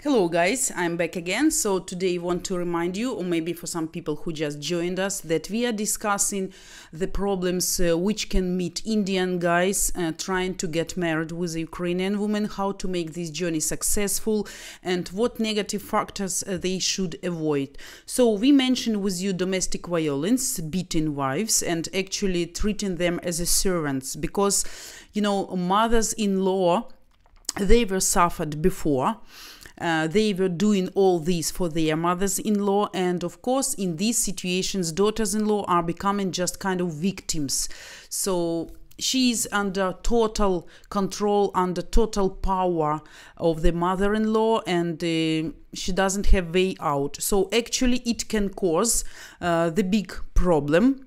Hello guys, I'm back again. So today I want to remind you, or maybe for some people who just joined us, that we are discussing the problems which can meet Indian guys trying to get married with a Ukrainian woman, how to make this journey successful, and what negative factors they should avoid. So we mentioned with you domestic violence, beating wives, and actually treating them as a servants, because mothers-in-law, they were suffered before. They were doing all this for their mothers-in-law, and of course in these situations daughters-in-law are becoming just kind of victims. So she is under total control, under total power of the mother-in-law, and she doesn't have way out. So actually it can cause the big problem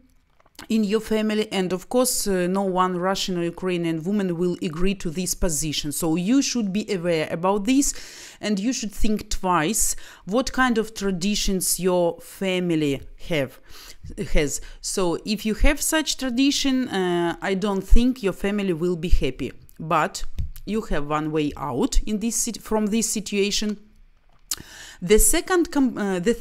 in your family, and of course no one Russian or Ukrainian woman will agree to this position. So you should be aware about this, and you should think twice what kind of traditions your family has. So if you have such tradition, I don't think your family will be happy, but you have one way out from this situation. The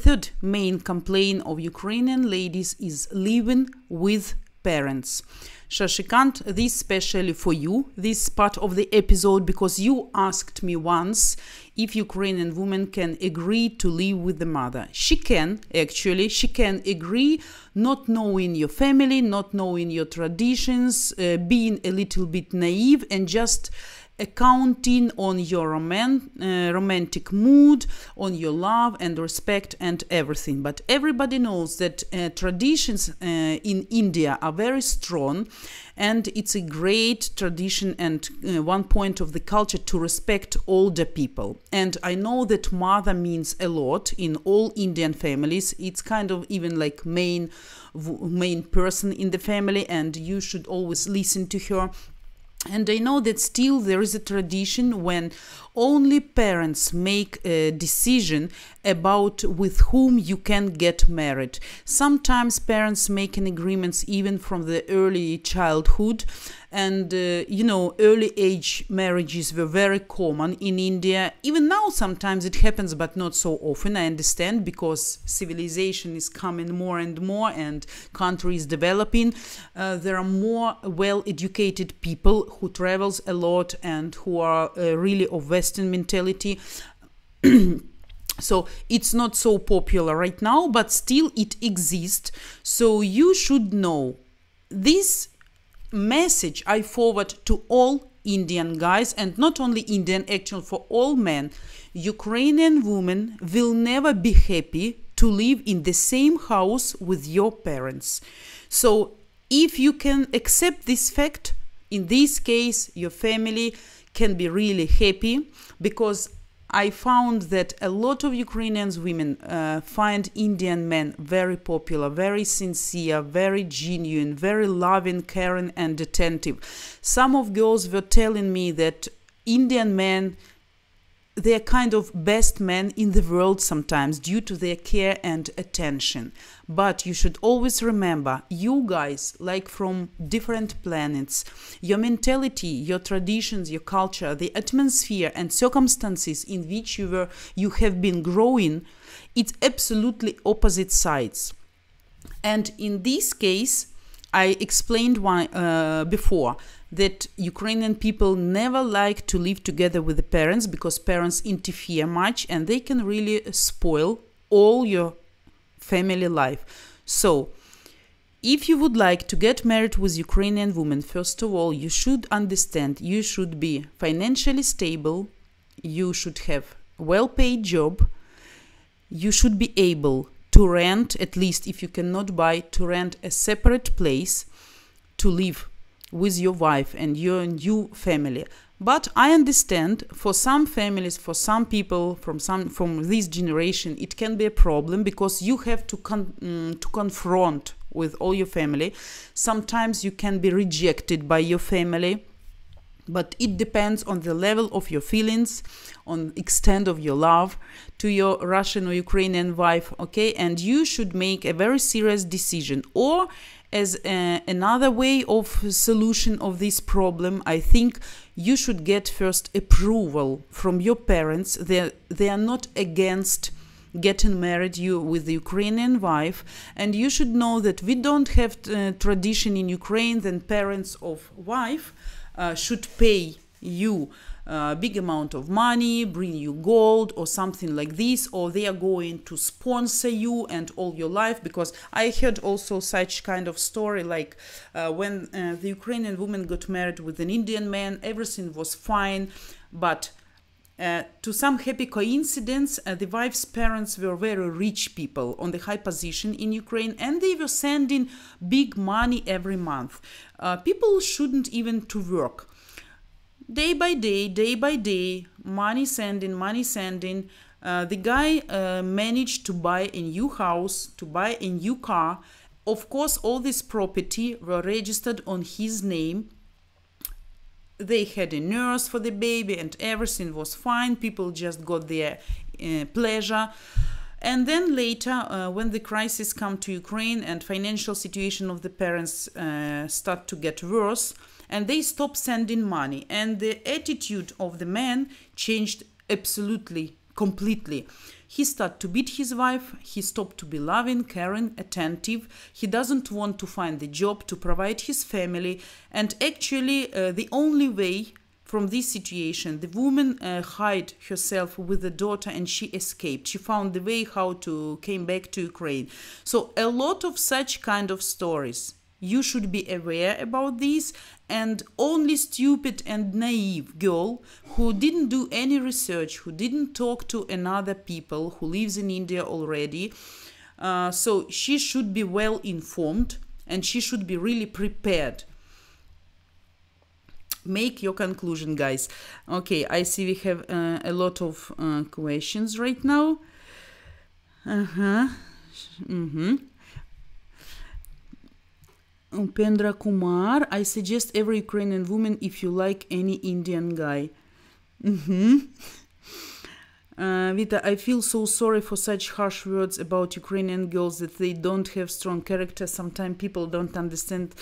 third main complaint of Ukrainian ladies is living with parents. Shashikant, this especially for you, this part of the episode, because you asked me once if Ukrainian woman can agree to live with the mother. She can agree, not knowing your family, not knowing your traditions, being a little bit naive, and just accounting on your romantic mood, on your love and respect and everything. But everybody knows that traditions in India are very strong, and it's a great tradition and one point of the culture to respect older people. And I know that mother means a lot in all Indian families. It's kind of even like main person in the family, and you should always listen to her. And I know that still there is a tradition when only parents make a decision about with whom you can get married. Sometimes parents make an agreements even from the early childhood, and early age marriages were very common in India. Even now sometimes it happens, but not so often. I understand, because civilization is coming more and more and country is developing. There are more well-educated people who travels a lot and who are really of Western mentality. So it's not so popular right now, but still it exists. So you should know this message I forward to all Indian guys, and not only Indian, actually for all men. Ukrainian women will never be happy to live in the same house with your parents. So if you can accept this fact, in this case your family can be really happy, because I found that a lot of Ukrainian women find Indian men very popular, very sincere, very genuine, very loving, caring and attentive. Some of girls were telling me that Indian men, they are kind of best men in the world sometimes due to their care and attention. But you should always remember, you guys, like from different planets, your mentality, your traditions, your culture, the atmosphere and circumstances in which you have been growing, it's absolutely opposite sides. And in this case, I explained why before, that Ukrainian people never like to live together with the parents, because parents interfere much and they can really spoil all your family life. So if you would like to get married with Ukrainian woman, first of all, you should understand you should be financially stable, you should have a well-paid job, you should be able to rent, at least if you cannot buy, to rent a separate place to live with your wife and your new family. But I understand for some families, for some people from this generation, it can be a problem, because you have to confront with all your family. Sometimes you can be rejected by your family, but it depends on the level of your feelings, on extent of your love to your Russian or Ukrainian wife, okay? And you should make a very serious decision, or as another way of solution of this problem, I think you should get first approval from your parents. They are not against getting married you with the Ukrainian wife, and you should know that we don't have tradition in Ukraine that parents of wife should pay you a big amount of money, bring you gold or something like this, or they are going to sponsor you and all your life. Because I heard also such kind of story, like when the Ukrainian woman got married with an Indian man, everything was fine, but to some happy coincidence, the wife's parents were very rich people on the high position in Ukraine, and they were sending big money every month. People shouldn't even to work. Day by day, money sending. The guy managed to buy a new house, to buy a new car. Of course, all this property were registered on his name. They had a nurse for the baby and everything was fine. People just got their pleasure. And then later, when the crisis come to Ukraine and financial situation of the parents start to get worse, and they stopped sending money, and the attitude of the man changed absolutely, completely. He started to beat his wife, he stopped to be loving, caring, attentive, he doesn't want to find the job to provide his family, and actually the only way from this situation, the woman hid herself with the daughter and she escaped. She found the way how to came back to Ukraine. So a lot of such kind of stories. You should be aware about this, and only stupid and naive girl who didn't do any research, who didn't talk to another people who lives in India already, so she should be well informed and she should be really prepared. Make your conclusion, guys. Okay, I see we have a lot of questions right now. Upendra Kumar, I suggest every Ukrainian woman if you like any Indian guy. Vita, I feel so sorry for such harsh words about Ukrainian girls, that they don't have strong character. Sometimes people don't understand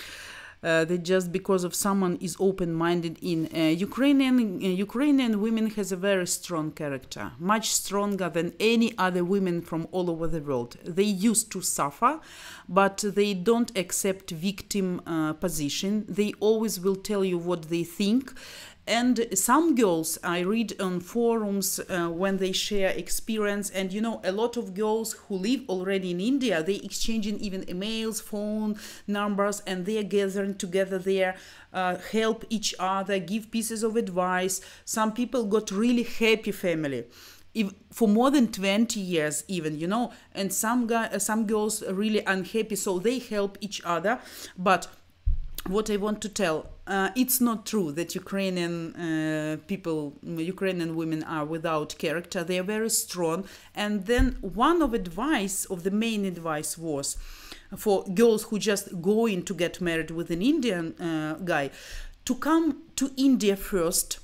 that just because of someone is open-minded in Ukrainian women has a very strong character, much stronger than any other women from all over the world. They used to suffer, but they don't accept victim position. They always will tell you what they think. And some girls I read on forums when they share experience, and you know, a lot of girls who live already in India, they exchanging even emails, phone numbers, and they are gathering together there, help each other, give pieces of advice. Some people got really happy family. For more than 20 years even, you know, and some girls are really unhappy, so they help each other. But what I want to tell, it's not true that Ukrainian Ukrainian women are without character. They are very strong. And then one of the main advice was for girls who just going to get married with an Indian guy, to come to India first,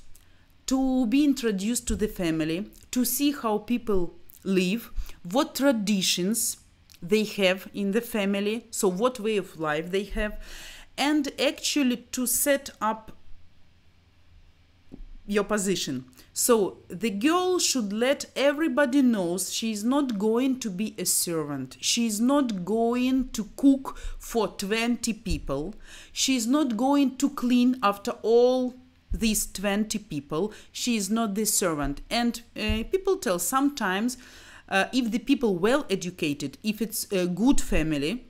to be introduced to the family, to see how people live, what traditions they have in the family, so what way of life they have, and actually to set up your position. So the girl should let everybody know she is not going to be a servant. She is not going to cook for 20 people. She is not going to clean after all these 20 people. She is not the servant. And people tell sometimes if the people well educated, if it's a good family,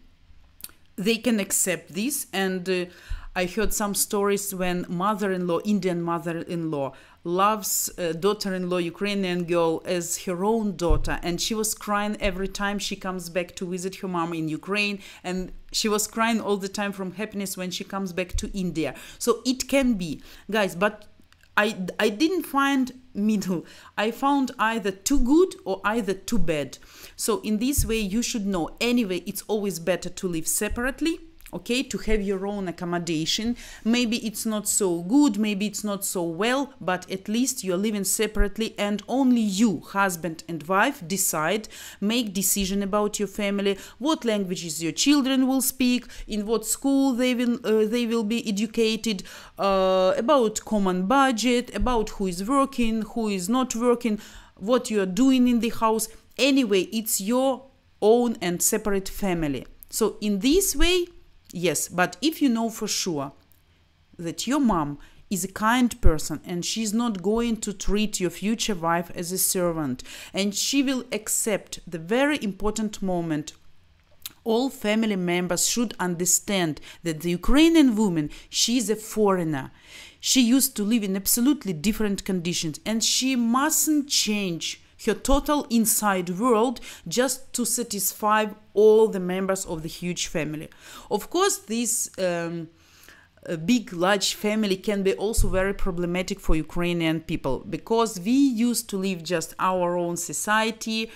they can accept this. And I heard some stories when mother-in-law, Indian mother-in-law, loves daughter-in-law, Ukrainian girl, as her own daughter, and she was crying every time she comes back to visit her mom in Ukraine, and she was crying all the time from happiness when she comes back to India. So it can be, guys, but I didn't find middle. I found either too good or either too bad. So in this way, you should know. Anyway, it's always better to live separately, okay, to have your own accommodation. Maybe it's not so good, maybe it's not so well, but at least you're living separately, and only you, husband and wife, decide, make decision about your family, what languages your children will speak, in what school they will be educated, about common budget, about who is working, who is not working, what you are doing in the house. Anyway, it's your own and separate family. So in this way, yes, but if you know for sure that your mom is a kind person and she's not going to treat your future wife as a servant, and she will accept the very important moment, all family members should understand that the Ukrainian woman, she's a foreigner. She used to live in absolutely different conditions, and she mustn't change her total inside world just to satisfy all the members of the huge family. Of course, this big, large family can be also very problematic for Ukrainian people, because we used to live just our own society,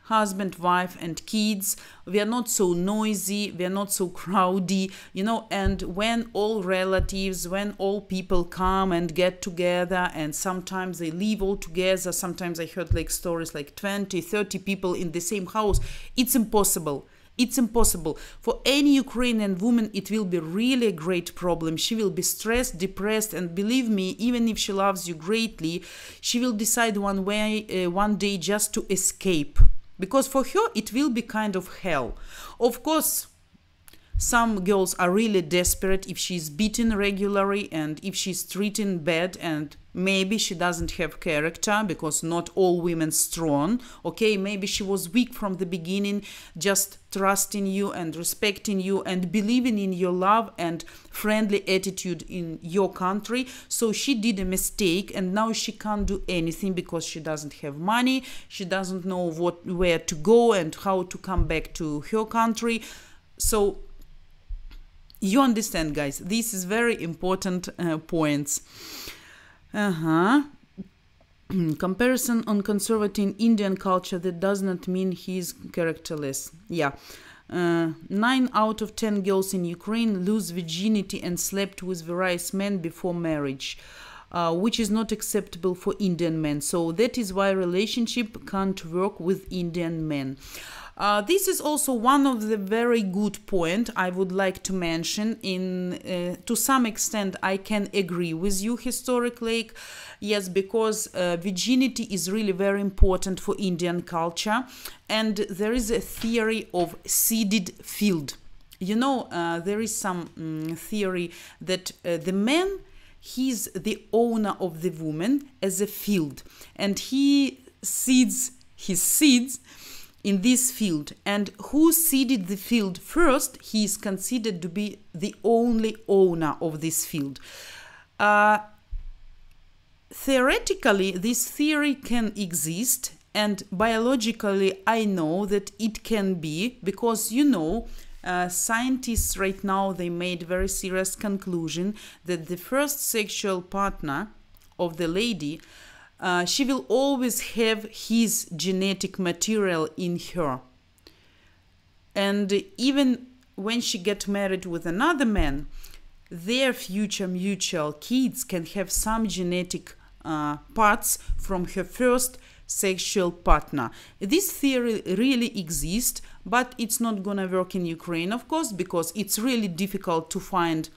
husband, wife, and kids. We are not so noisy, we are not so crowdy, you know, and when all relatives, when all people come and get together, and sometimes they live all together, sometimes I heard like stories like 20, 30 people in the same house, it's impossible. It's impossible. For any Ukrainian woman, it will be really a great problem. She will be stressed, depressed, and believe me, even if she loves you greatly, she will decide one day just to escape. Because for her, it will be kind of hell. Of course, some girls are really desperate if she's beaten regularly and if she's treated bad, and maybe she doesn't have character, because not all women strong. Okay, maybe she was weak from the beginning, just trusting you and respecting you and believing in your love and friendly attitude in your country. So she did a mistake, and now she can't do anything because she doesn't have money. She doesn't know where to go and how to come back to her country. So you understand, guys, this is very important points. Comparison on conservative Indian culture, that does not mean he's characterless. Yeah. 9 out of 10 girls in Ukraine lose virginity and slept with various men before marriage, which is not acceptable for Indian men. So that is why relationship can't work with Indian men. This is also one of the very good point I would like to mention. To some extent, I can agree with you historically. Yes, because virginity is really very important for Indian culture. And there is a theory of seeded field. You know, there is some theory that the man, he's the owner of the woman as a field. And he seeds his seeds in this field, and who seeded the field first, he is considered to be the only owner of this field. Theoretically, this theory can exist, and biologically I know that it can be, because, you know, scientists right now, they made very serious conclusion that the first sexual partner of the lady, she will always have his genetic material in her. And even when she gets married with another man, their future mutual kids can have some genetic parts from her first sexual partner. This theory really exists, but it's not gonna work in Ukraine, of course, because it's really difficult to find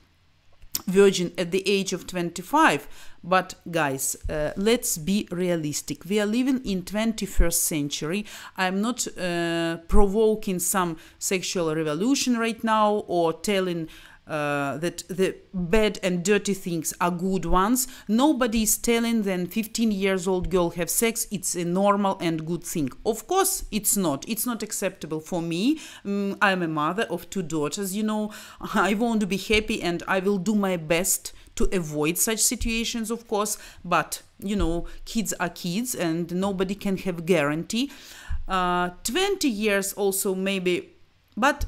virgin at the age of 25. But guys, let's be realistic. We are living in 21st century. I'm not provoking some sexual revolution right now, or telling that the bad and dirty things are good ones. Nobody is telling that 15-year-old girl have sex, it's a normal and good thing. Of course it's not. It's not acceptable for me. I'm a mother of 2 daughters, you know. I want to be happy, and I will do my best to avoid such situations, of course. But, you know, kids are kids, and nobody can have guarantee. 20 years also maybe. But,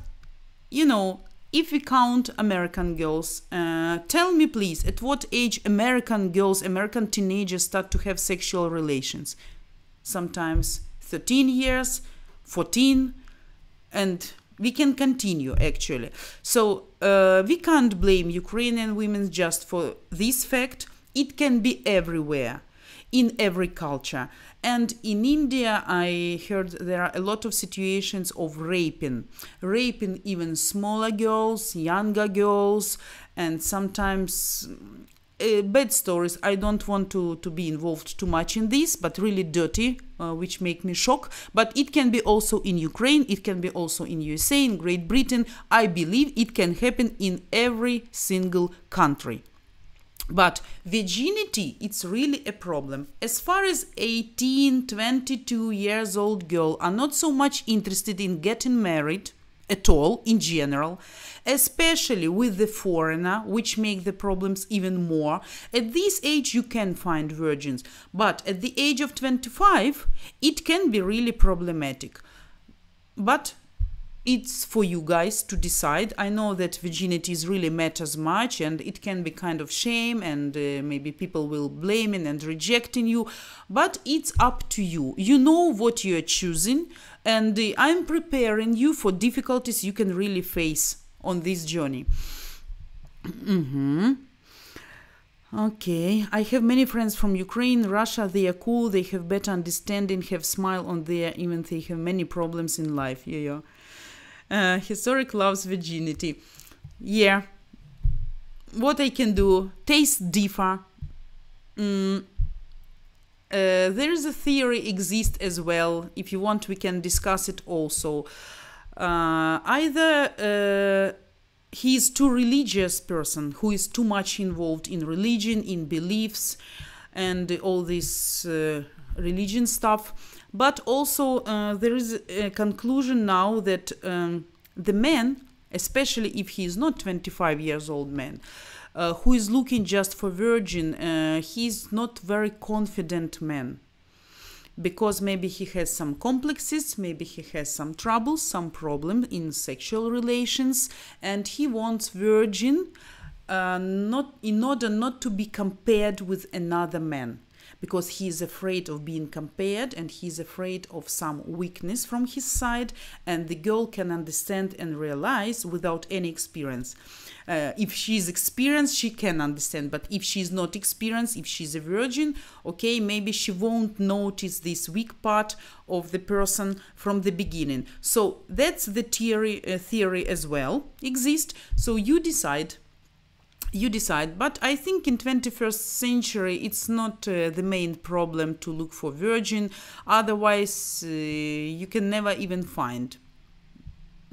you know, if we count American girls, tell me please, at what age American girls, American teenagers start to have sexual relations? Sometimes 13 years, 14, and We can continue, actually. So we can't blame Ukrainian women just for this fact. It can be everywhere, in every culture. And in India, I heard there are a lot of situations of raping even smaller girls, younger girls, and sometimes bad stories. I don't want to be involved too much in this, but really dirty, which make me shock. But it can be also in Ukraine, it can be also in USA, in Great Britain. I believe it can happen in every single country. But virginity, it's really a problem. As far as 18, 22 years old girls are not so much interested in getting married at all in general, especially with the foreigner, which make the problems even more. At this age you can find virgins, but at the age of 25 it can be really problematic. But it's for you guys to decide. I know that virginity really matters much, and it can be kind of shame, and maybe people will blaming and rejecting you, but it's up to you. You know what you are choosing, and I'm preparing you for difficulties you can really face on this journey. Okay, I have many friends from Ukraine, Russia. They are cool, they have better understanding, have smile on their, even they have many problems in life. Historic loves virginity. Yeah, what I can do, tastes differ. There is a theory exists as well. If you want, we can discuss it also. Either he is too religious person who is too much involved in religion, in beliefs, and all this religion stuff. But also there is a conclusion now that the man, especially if he is not 25 years old man, who is looking just for virgin, he's not very confident man. Because maybe he has some complexes, maybe he has some troubles, some problem in sexual relations, and he wants virgin not in order not to be compared with another man. Because he is afraid of being compared, and he is afraid of some weakness from his side, and the girl can understand and realize without any experience. If she is experienced, she can understand, but if she is not experienced, if she's a virgin, okay, maybe she won't notice this weak part of the person from the beginning. So that's the theory as well exists. So you decide, but I think in 21st century it's not the main problem to look for virgin. Otherwise you can never even find.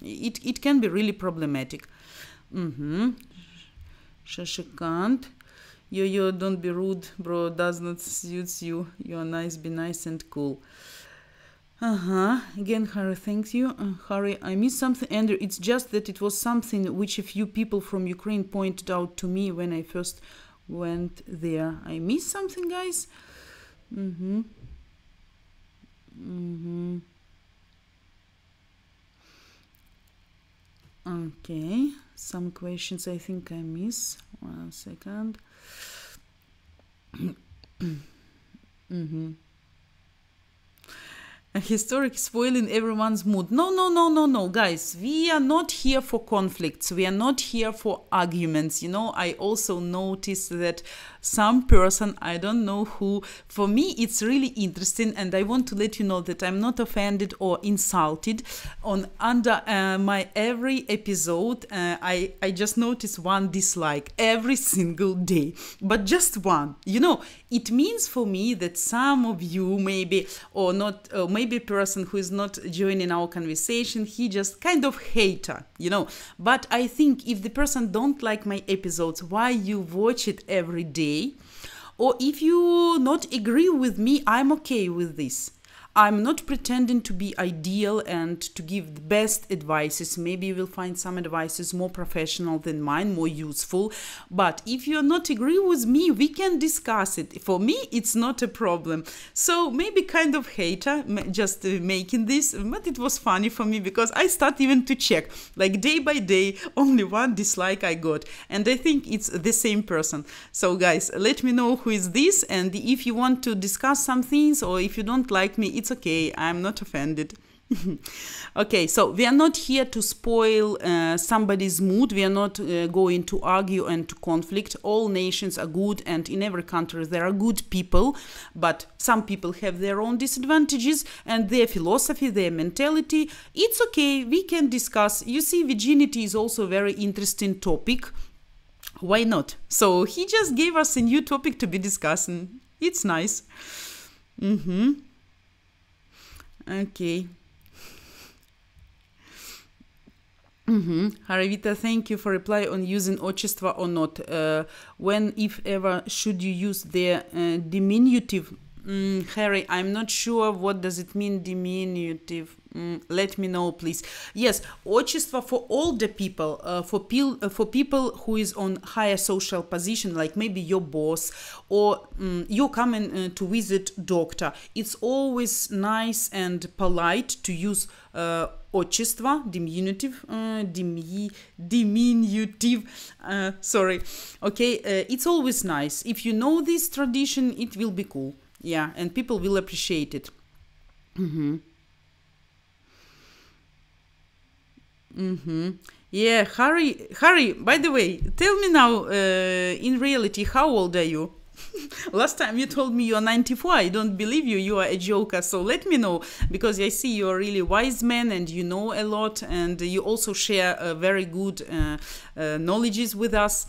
It can be really problematic. Shashikant, yo, don't be rude, bro, does not suit you. You are nice, be nice and cool. Again, Harry, thanks you. Harry, I missed something. Andrew, it's just that it was something which a few people from Ukraine pointed out to me when I first went there. I missed something, guys? Okay, some questions I think I miss. 1 second. A historic spoiling everyone's mood. No, guys. We are not here for conflicts. We are not here for arguments. You know, I also noticed that some person, I don't know who, for me it's really interesting, and I want to let you know that I'm not offended or insulted. Under my every episode, I just notice one dislike every single day, but just one. You know, it means for me that some of you maybe, or not, maybe a person who is not joining our conversation, he just kind of hater, you know. But I think if the person don't like my episodes, why you watch it every day? Or if you not agree with me, I'm okay with this. I'm not pretending to be ideal and to give the best advices. Maybe you will find some advices more professional than mine, more useful. But if you're not agree with me, we can discuss it. For me, it's not a problem. So maybe kind of hater, just making this, but it was funny for me because I start even to check, like day by day, only one dislike I got. And I think it's the same person. So guys, let me know who is this, and if you want to discuss some things, or if you don't like me, it's okay, I'm not offended. Okay, so we are not here to spoil somebody's mood. We are not going to argue and to conflict. All nations are good, and in every country there are good people, but some people have their own disadvantages and their philosophy, their mentality. It's okay, we can discuss. You see, virginity is also a very interesting topic. Why not? So he just gave us a new topic to be discussing. It's nice. Okay. Haravita, thank you for reply on using отчество or not. When, if ever, should you use the diminutive? Harry, I'm not sure what does it mean, diminutive. Let me know, please. Yes, отчество for older people, for people who is on higher social position, like maybe your boss or you're coming to visit doctor. It's always nice and polite to use отчество, diminutive, sorry. Okay, it's always nice. If you know this tradition, it will be cool. Yeah, and people will appreciate it. Yeah, Harry, by the way, tell me now, in reality, how old are you? Last time you told me you're 94. I don't believe you. You are a joker. So let me know, because I see you're a really wise man and you know a lot, and you also share very good knowledges with us.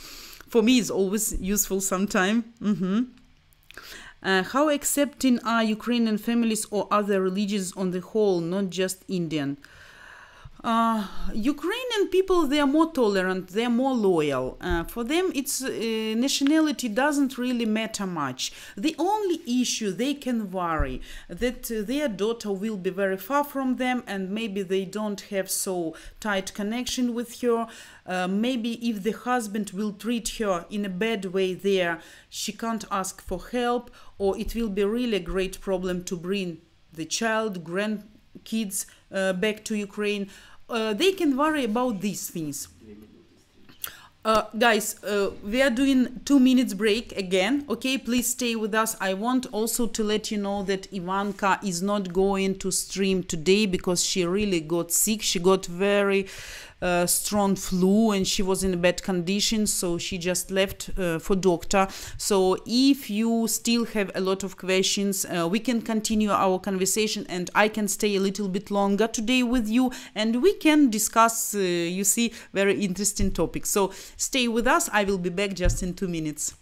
For me, it's always useful sometime. How accepting are Ukrainian families or other religions on the whole, not just Indian? Ukrainian people, they are more tolerant, they are more loyal. For them, it's nationality doesn't really matter much. The only issue they can worry that their daughter will be very far from them, and maybe they don't have so tight connection with her. Maybe if the husband will treat her in a bad way there, she can't ask for help, or it will be really a great problem to bring the child, grandkids back to Ukraine. They can worry about these things. Guys, we are doing 2 minutes break again. Okay, please stay with us. I want also to let you know that Ivanka is not going to stream today because she really got sick. She got very strong flu and she was in a bad condition, so she just left for doctor. So if you still have a lot of questions, we can continue our conversation and I can stay a little bit longer today with you and we can discuss, you see, very interesting topics. So stay with us. I will be back just in 2 minutes.